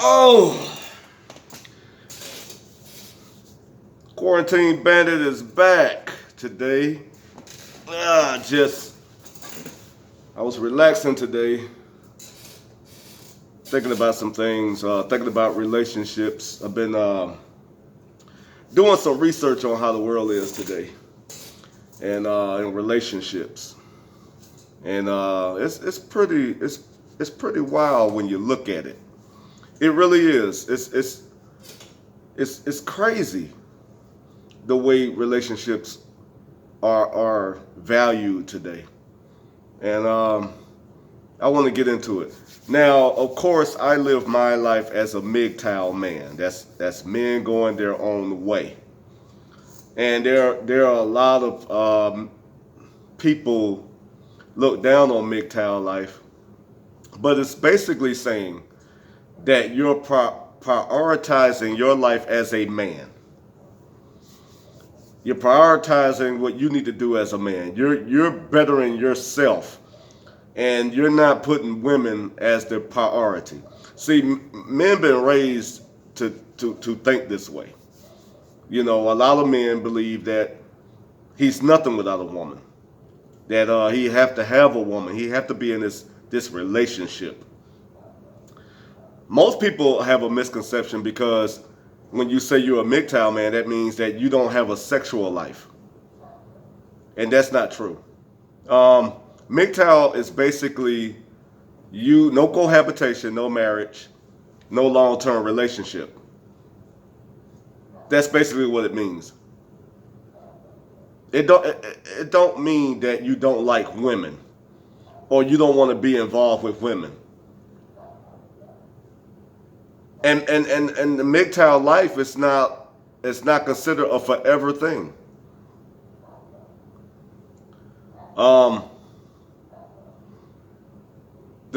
Oh, Quarantine Bandit is back today. Just I was relaxing today, thinking about some things, thinking about relationships. I've been doing some research on how the world is today, and in relationships, and it's pretty wild when you look at it. It really is. It's crazy the way relationships are valued today, and I want to get into it. Now, of course, I live my life as a MGTOW man. That's men going their own way, and there are a lot of people look down on MGTOW life, but it's basically saying that you're prioritizing your life as a man. You're prioritizing what you need to do as a man. You're bettering yourself, and you're not putting women as the priority. See, men been raised to think this way. You know, a lot of men believe that he's nothing without a woman. That he have to have a woman. He have to be in this relationship. Most people have a misconception because when you say you're a MGTOW man, that means that you don't have a sexual life. And that's not true. MGTOW is basically no cohabitation, no marriage, no long-term relationship. That's basically what it means. It don't mean that you don't like women or you don't want to be involved with women. And the MGTOW life is not considered a forever thing. The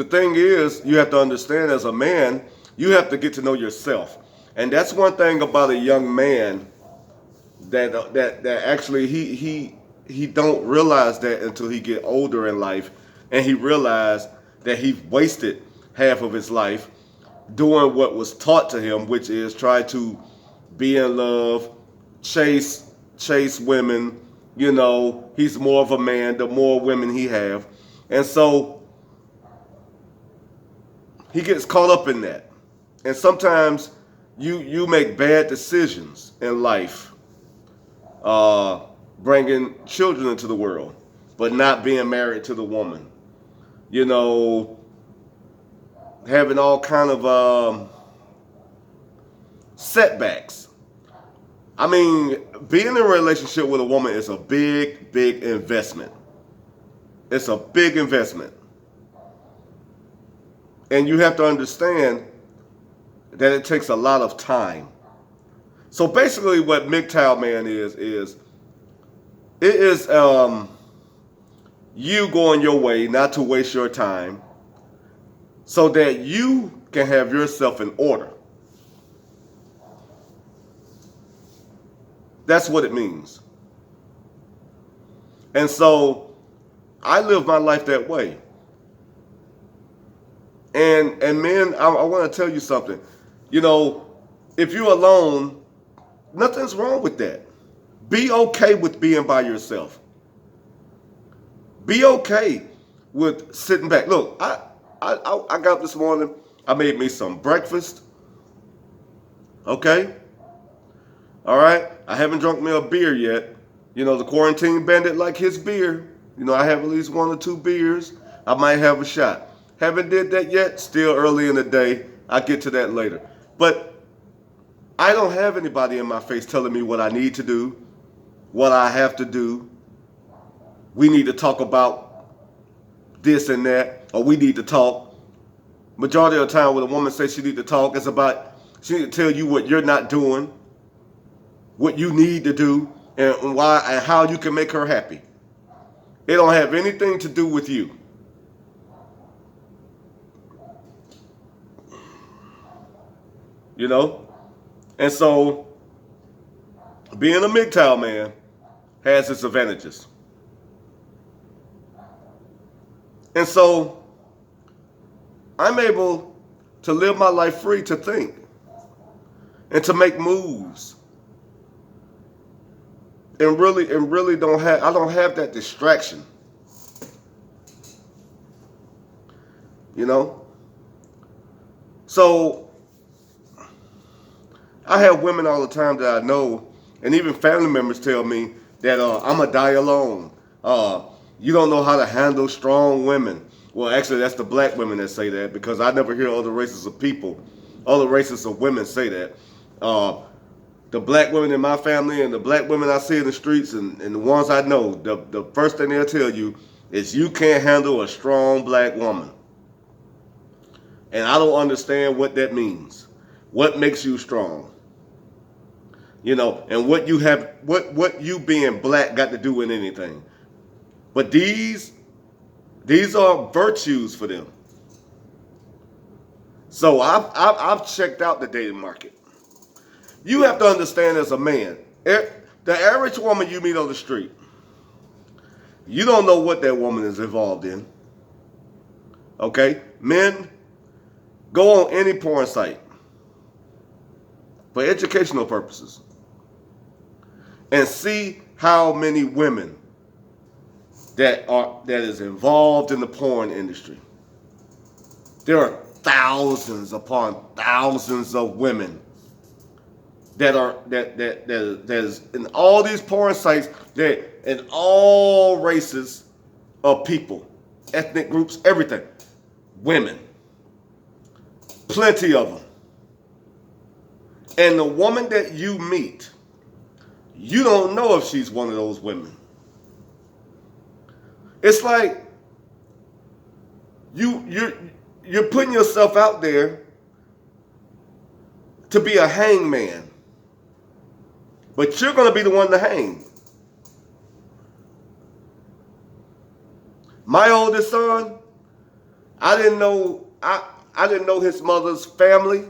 thing is, you have to understand as a man, you have to get to know yourself, and that's one thing about a young man that actually he don't realize that until he get older in life, and he realize that he wasted half of his life doing what was taught to him, which is try to be in love, chase women. You know, he's more of a man the more women he have, and so he gets caught up in that. And sometimes you make bad decisions in life, bringing children into the world, but not being married to the woman. You know, having all kind of setbacks. I mean, being in a relationship with a woman is a big investment. It's a big investment. And you have to understand that it takes a lot of time. So basically what MGTOW man is it is you going your way, not to waste your time, so that you can have yourself in order. That's what it means. And so I live my life that way. And men, I want to tell you something. You know, if you're alone, nothing's wrong with that. Be okay with being by yourself. Be okay with sitting back. Look, I got up this morning. I made me some breakfast. Okay? All right? I haven't drunk me a beer yet. You know, the quarantine bandit like his beer. You know, I have at least 1 or 2 beers. I might have a shot. Haven't did that yet. Still early in the day. I'll get to that later. But I don't have anybody in my face telling me what I need to do, what I have to do. We need to talk about this and that, or we need to talk. Majority of the time when a woman says she need to talk, it's about she need to tell you what you're not doing, what you need to do, and why and how you can make her happy. It don't have anything to do with you. You know? And so being a MGTOW man has its advantages. And so I'm able to live my life free, to think and to make moves. And really I don't have that distraction. You know? So I have women all the time that I know, and even family members tell me that I'm going to die alone. You don't know how to handle strong women. Well, actually, that's the black women that say that, because I never hear other races of people, other races of women say that. The black women in my family and the black women I see in the streets and the ones I know, the first thing they'll tell you is you can't handle a strong black woman. And I don't understand what that means. What makes you strong? You know, and what you being black got to do with anything. But these are virtues for them. So I've checked out the dating market. You have to understand, as a man, the average woman you meet on the street, you don't know what that woman is involved in. Okay? Men, go on any porn site for educational purposes and see how many women that is involved in the porn industry. There are thousands upon thousands of women that is in all these porn sites, that in all races of people, ethnic groups, everything. Women. Plenty of them. And the woman that you meet, you don't know if she's one of those women. It's like you're putting yourself out there to be a hangman, but you're going to be the one to hang. My oldest son, I didn't know his mother's family.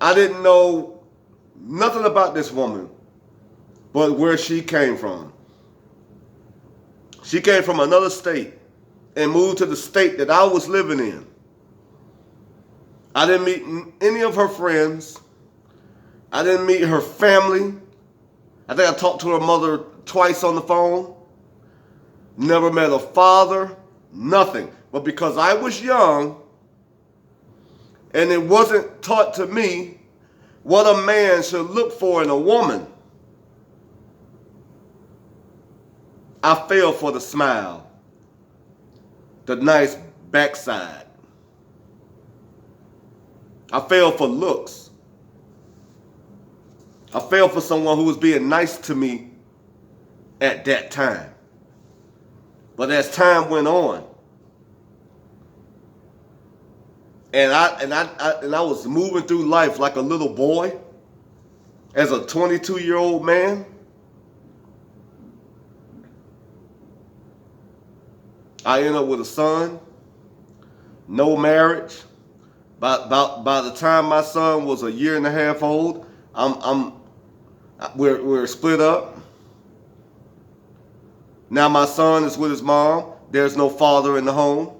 I didn't know nothing about this woman, but where she came from. She came from another state and moved to the state that I was living in. I didn't meet any of her friends. I didn't meet her family. I think I talked to her mother twice on the phone. Never met her father, nothing. But because I was young and it wasn't taught to me what a man should look for in a woman, I fell for the smile, the nice backside. I fell for looks. I fell for someone who was being nice to me at that time. But as time went on, and I was moving through life like a little boy, as a 22-year-old man, I ended up with a son, no marriage. By the time my son was a year and a half old, we're split up. Now my son is with his mom. There's no father in the home.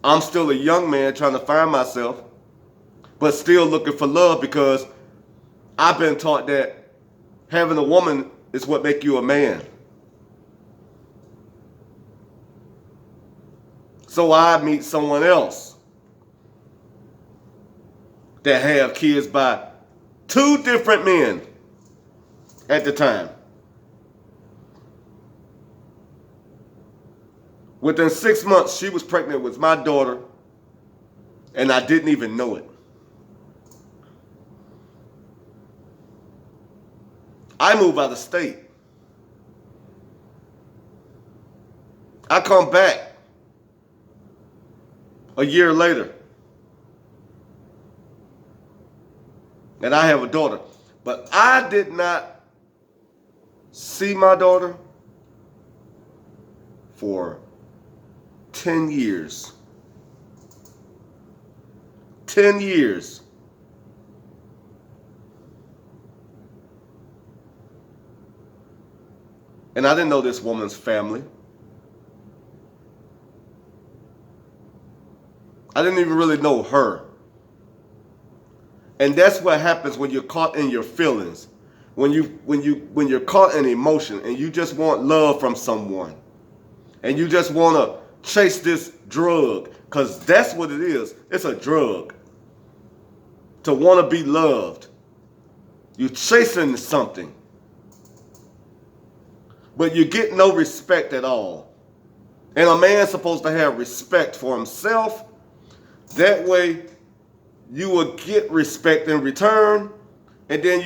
I'm still a young man trying to find myself, but still looking for love, because I've been taught that having a woman is what makes you a man. So I meet someone else that have kids by two different men at the time. Within 6 months, she was pregnant with my daughter, and I didn't even know it. I move out of state. I come back a year later, and I have a daughter. But I did not see my daughter for 10 years. 10 years. And I didn't know this woman's family. I didn't even really know her. And that's what happens when you're caught in your feelings. When you're caught in emotion and you just want love from someone. And you just want to chase this drug, because that's what it is. It's a drug. To want to be loved. You're chasing something. But you get no respect at all. And a man's supposed to have respect for himself. That way, you will get respect in return. And then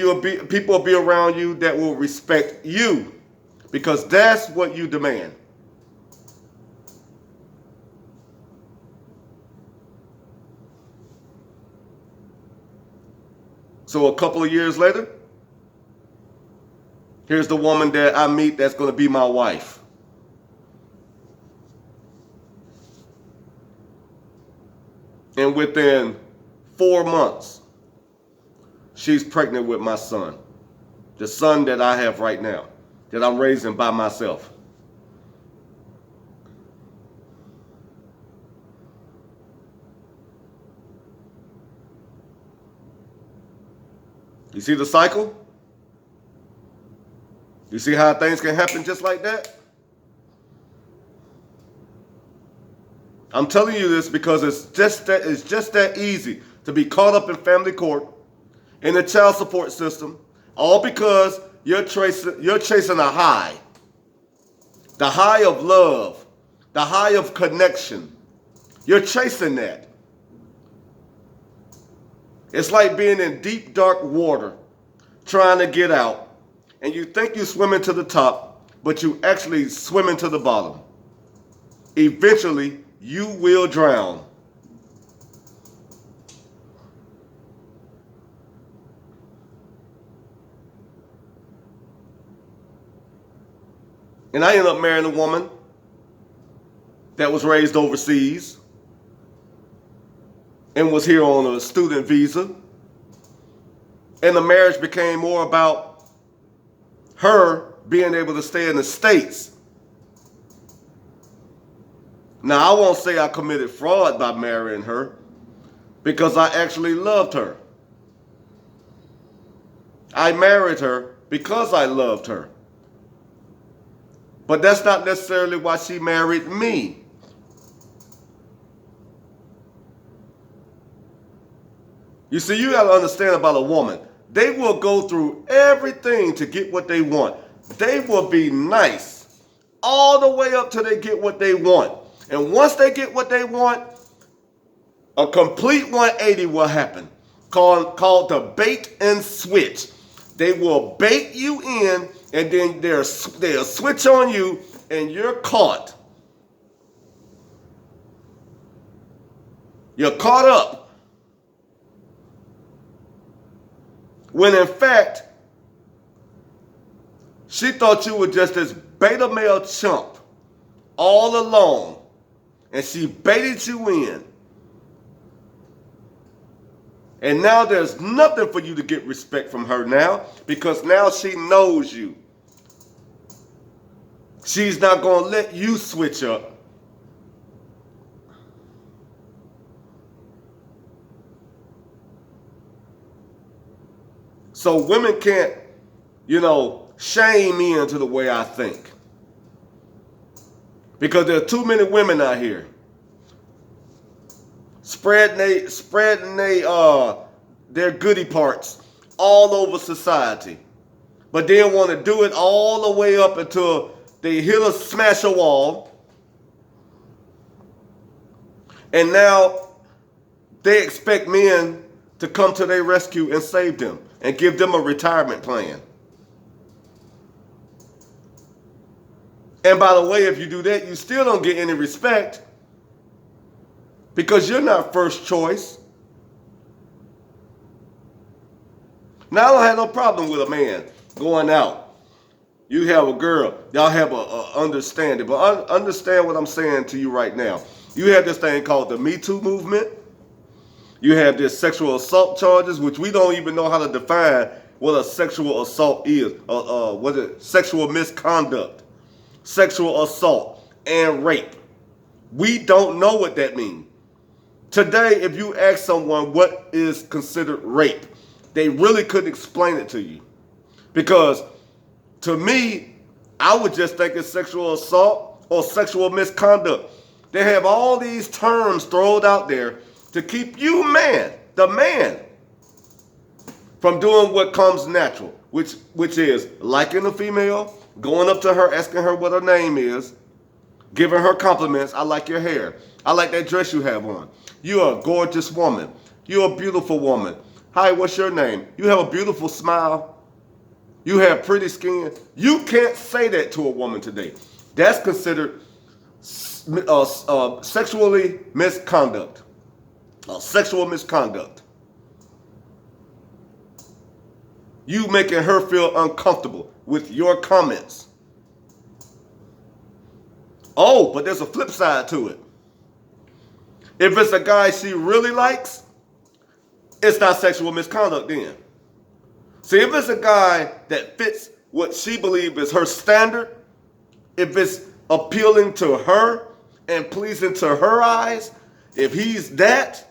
people will be around you that will respect you. Because that's what you demand. So a couple of years later, here's the woman that I meet that's going to be my wife. And within 4 months, she's pregnant with my son. The son that I have right now, that I'm raising by myself. You see the cycle? You see how things can happen just like that? I'm telling you this because it's just that easy to be caught up in family court, in the child support system, all because you're chasing a high. The high of love, the high of connection. You're chasing that. It's like being in deep, dark water, trying to get out, and you think you're swimming to the top, but you actually swimming to the bottom. Eventually, you will drown. And I ended up marrying a woman that was raised overseas and was here on a student visa. And the marriage became more about her being able to stay in the States. Now, I won't say I committed fraud by marrying her, because I actually loved her. I married her because I loved her. But that's not necessarily why she married me. You see, you got to understand about a woman. They will go through everything to get what they want. They will be nice all the way up till they get what they want. And once they get what they want, a complete 180 will happen, called the bait and switch. They will bait you in, and then they'll switch on you, and you're caught. You're caught up. When in fact, she thought you were just this beta male chump all along. And she baited you in. And now there's nothing for you to get respect from her now, because now she knows you. She's not going to let you switch up. So women can't, shame me into the way I think. Because there are too many women out here spreading their goody parts all over society. But they want to do it all the way up until they smash a wall. And now they expect men to come to their rescue and save them and give them a retirement plan. And by the way, if you do that, you still don't get any respect, because you're not first choice. Now, I don't have no problem with a man going out. You have a girl, y'all have a understanding. But understand what I'm saying to you right now. You have this thing called the Me Too movement. You have this sexual assault charges, which we don't even know how to define what a sexual assault is. Sexual misconduct, sexual assault, and rape. We don't know what that means. Today, if you ask someone what is considered rape, they really couldn't explain it to you. Because to me, I would just think it's sexual assault or sexual misconduct. They have all these terms thrown out there to keep you, the man, from doing what comes natural, which is liking a female, going up to her, asking her what her name is, giving her compliments. I like your hair. I like that dress you have on. You're a gorgeous woman. You're a beautiful woman. Hi, what's your name? You have a beautiful smile. You have pretty skin. You can't say that to a woman today. That's considered sexually misconduct. Sexual misconduct. You making her feel uncomfortable with your comments. Oh, but there's a flip side to it. If it's a guy she really likes, it's not sexual misconduct then. See, if it's a guy that fits what she believes is her standard, if it's appealing to her and pleasing to her eyes, if he's that,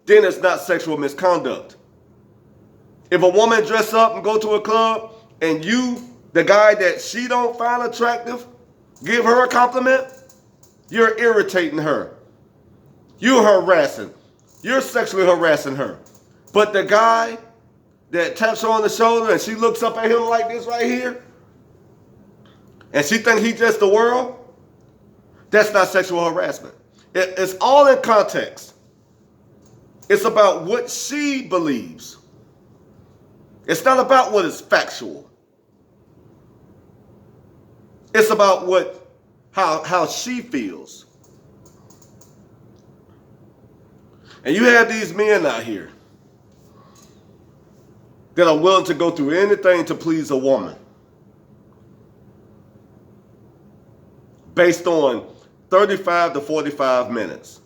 then it's not sexual misconduct. If a woman dress up and go to a club and you, the guy that she don't find attractive, give her a compliment, you're irritating her. You're harassing. You're sexually harassing her. But the guy that taps her on the shoulder and she looks up at him like this right here, and she thinks he's just the world, that's not sexual harassment. It's all in context. It's about what she believes. It's not about what is factual. It's about how she feels. And you have these men out here that are willing to go through anything to please a woman based on 35 to 45 minutes.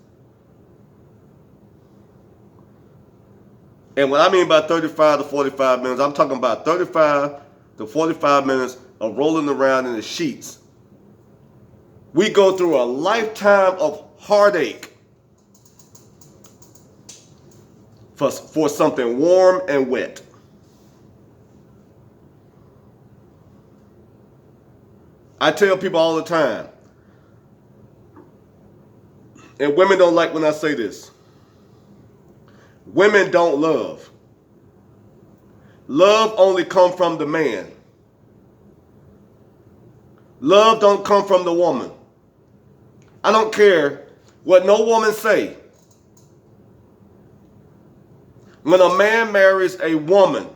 And what I mean by 35 to 45 minutes, I'm talking about 35 to 45 minutes of rolling around in the sheets. We go through a lifetime of heartache for something warm and wet. I tell people all the time, and women don't like when I say this, women don't love. Love only comes from the man. Love don't come from the woman. I don't care what no woman say. When a man marries a woman,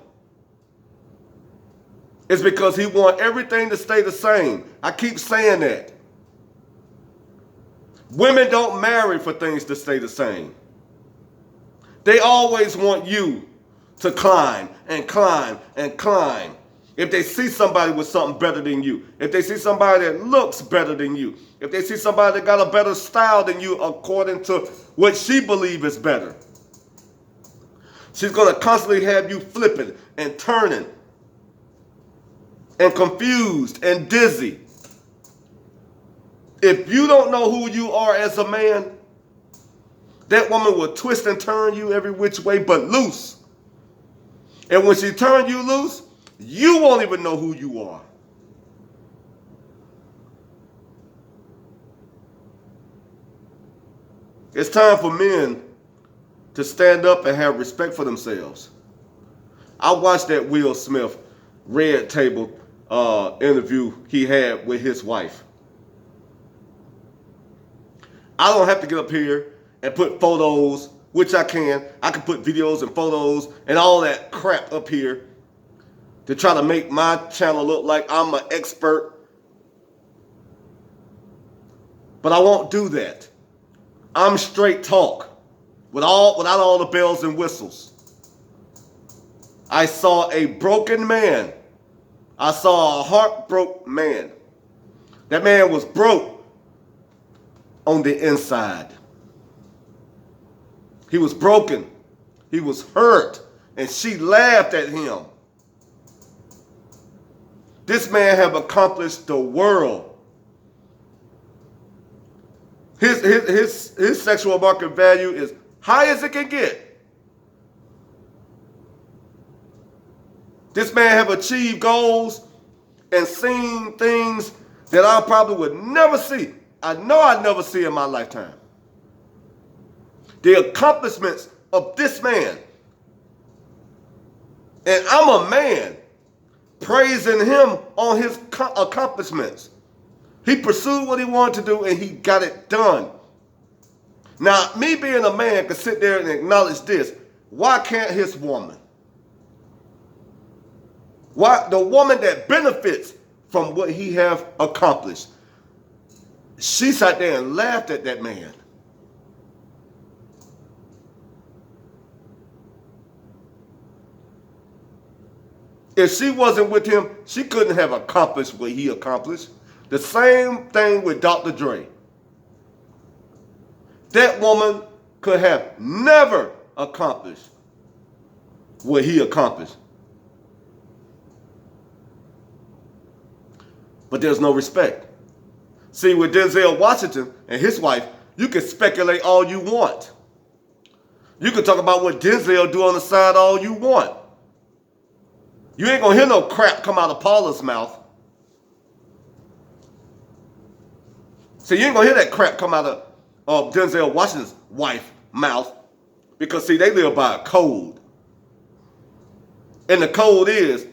it's because he wants everything to stay the same. I keep saying that. Women don't marry for things to stay the same. They always want you to climb and climb and climb. If they see somebody with something better than you, if they see somebody that looks better than you, if they see somebody that got a better style than you according to what she believes is better, she's going to constantly have you flipping and turning and confused and dizzy. If you don't know who you are as a man, that woman will twist and turn you every which way but loose. And when she turns you loose, you won't even know who you are. It's time for men to stand up and have respect for themselves. I watched that Will Smith Red Table interview he had with his wife. I don't have to get up here and put photos, which I can. I can put videos and photos and all that crap up here to try to make my channel look like I'm an expert. But I won't do that. I'm straight talk without all the bells and whistles. I saw a broken man. I saw a heartbroken man. That man was broke on the inside. He was broken. He was hurt. And she laughed at him. This man have accomplished the world. His sexual market value is high as it can get. This man have achieved goals and seen things that I probably would never see. I know I'd never see in my lifetime. The accomplishments of this man. And I'm a man praising him on his accomplishments. He pursued what he wanted to do and he got it done. Now, me being a man could sit there and acknowledge this. Why can't his woman? Why the woman that benefits from what he have accomplished? She sat there and laughed at that man. If she wasn't with him, she couldn't have accomplished what he accomplished. The same thing with Dr. Dre. That woman could have never accomplished what he accomplished. But there's no respect. See, with Denzel Washington and his wife, you can speculate all you want. You can talk about what Denzel do on the side all you want. You ain't gonna hear no crap come out of Paula's mouth. See, you ain't gonna hear that crap come out of Denzel Washington's wife's mouth. Because see, they live by a code. And the code is,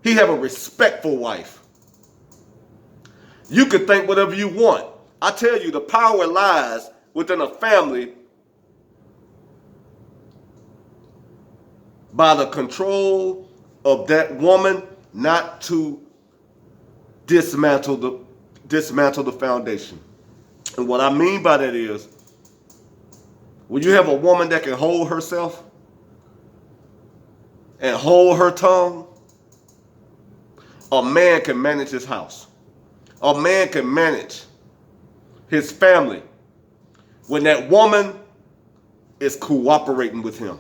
he have a respectful wife. You can think whatever you want. I tell you, the power lies within a family by the control of that woman not to dismantle the foundation. And what I mean by that is, when you have a woman that can hold herself and hold her tongue, a man can manage his house. A man can manage his family when that woman is cooperating with him.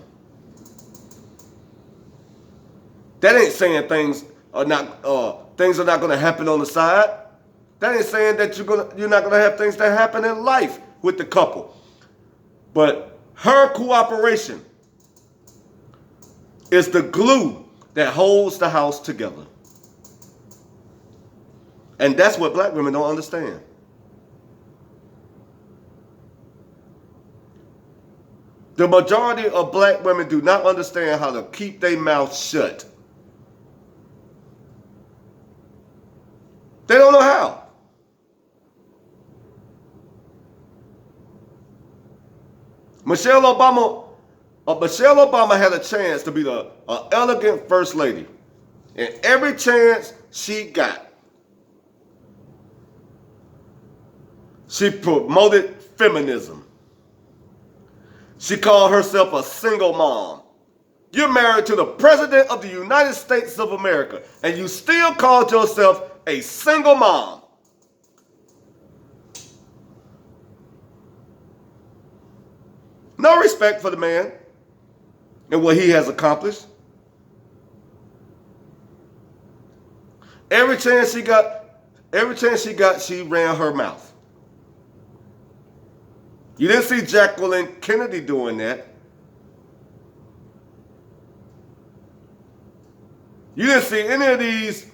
That ain't saying things are not going to happen on the side. That ain't saying that you're not going to have things that happen in life with the couple. But her cooperation is the glue that holds the house together. And that's what black women don't understand. The majority of black women do not understand how to keep their mouth shut. They don't know how. Michelle Obama had a chance to be the elegant first lady. And every chance she got, she promoted feminism. She called herself a single mom. You're married to the President of the United States of America, and you still called yourself a single mom. No respect for the man and what he has accomplished. Every chance she got, she ran her mouth. You didn't see Jacqueline Kennedy doing that. You didn't see any of these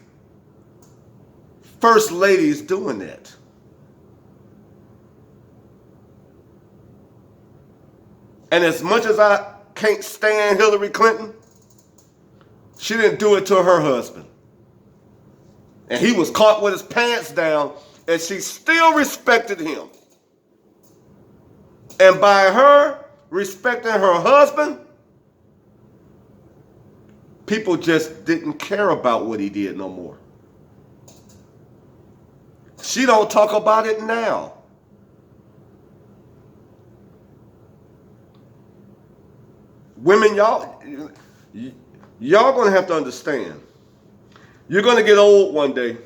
first ladies doing that. And as much as I can't stand Hillary Clinton, she didn't do it to her husband. And he was caught with his pants down, and she still respected him. And by her respecting her husband, people just didn't care about what he did no more. She don't talk about it now. Women, y'all gonna have to understand. You're gonna get old one day.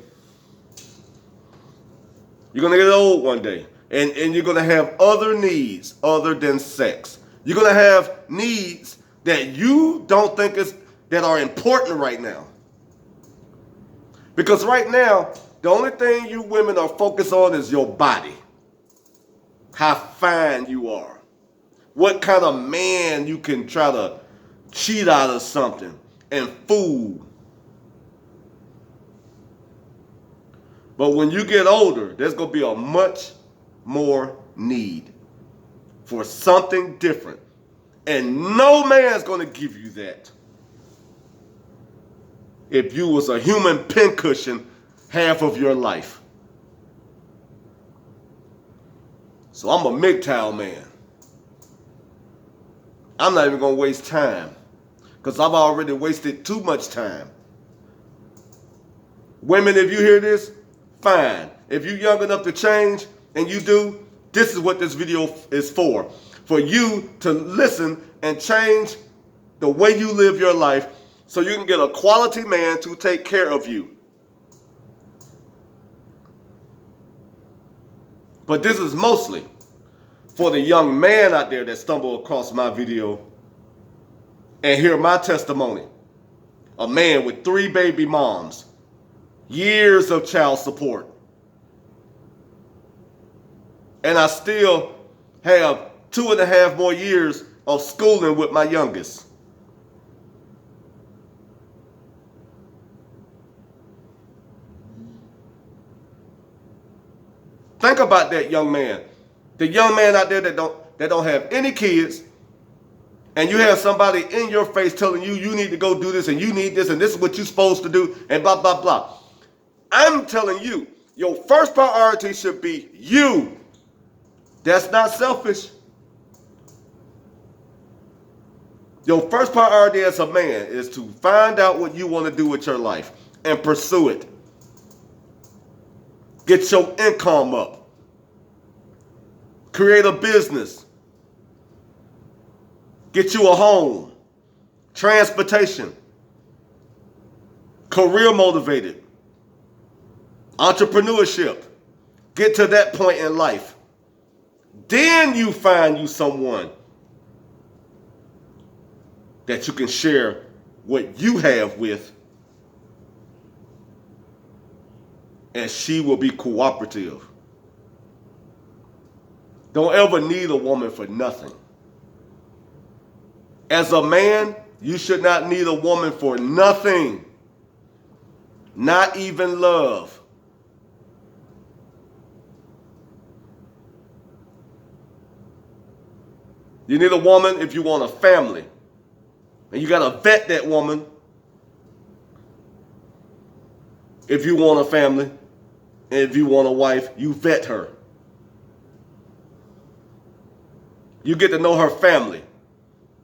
You're gonna get old one day. And you're going to have other needs other than sex. You're going to have needs that you don't think that are important right now. Because right now, the only thing you women are focused on is your body. how fine you are, what kind of man you can try to cheat out of something and fool. But when you get older, there's going to be a much more need for something different. And no man's going to give you that. If you was a human pincushion half of your life. So I'm a MGTOW man. I'm not even going to waste time, because I've already wasted too much time. Women, if you hear this, fine. If you're young enough to change, and you do, this is what this video is for. For you to listen and change the way you live your life so you can get a quality man to take care of you. But this is mostly for the young man out there that stumbled across my video and hear my testimony. A man with 3 baby moms, years of child support. And I still have 2.5 more years of schooling with my youngest. Think about that young man. The young man out there that don't have any kids, and you have somebody in your face telling you you need to go do this and you need this and this is what you're supposed to do and blah, blah, blah. I'm telling you, your first priority should be you. That's not selfish. Your first priority as a man is to find out what you want to do with your life and pursue it. Get your income up. Create a business. Get you a home. Transportation. Career motivated. Entrepreneurship. Get to that point in life. Then you find you someone that you can share what you have with, and she will be cooperative. Don't ever need a woman for nothing. As a man, you should not need a woman for nothing. Not even love. You need a woman if you want a family. And you got to vet that woman if you want a family. And if you want a wife, you vet her. You get to know her family,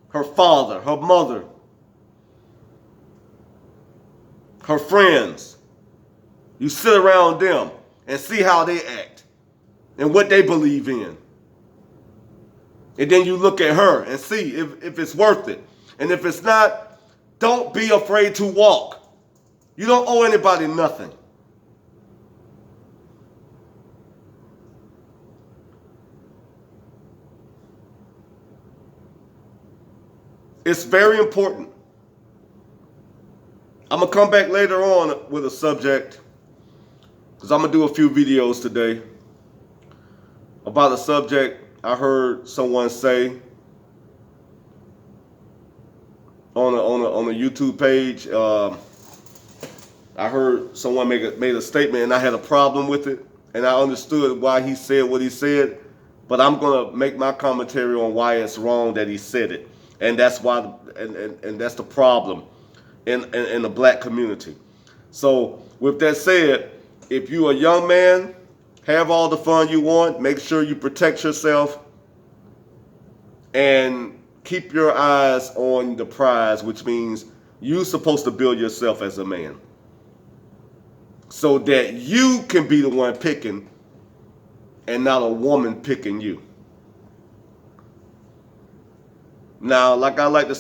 her father, her mother, her friends. You sit around them and see how they act and what they believe in. And then you look at her and see if it's worth it. And if it's not, don't be afraid to walk. You don't owe anybody nothing. It's very important. I'm going to come back later on with a subject, because I'm going to do a few videos today about a subject I heard someone say on a YouTube page. I heard someone made a statement and I had a problem with it, and I understood why he said what he said, but I'm going to make my commentary on why it's wrong that he said it. And that's why, and that's the problem in the black community. So with that said, if you're a young man, have all the fun you want. Make sure you protect yourself and keep your eyes on the prize, which means you're supposed to build yourself as a man so that you can be the one picking and not a woman picking you. Now, like I like to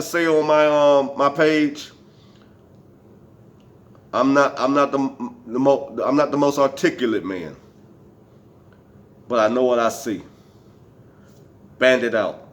say on my page, I'm not the most articulate man, but I know what I see. Bandit out.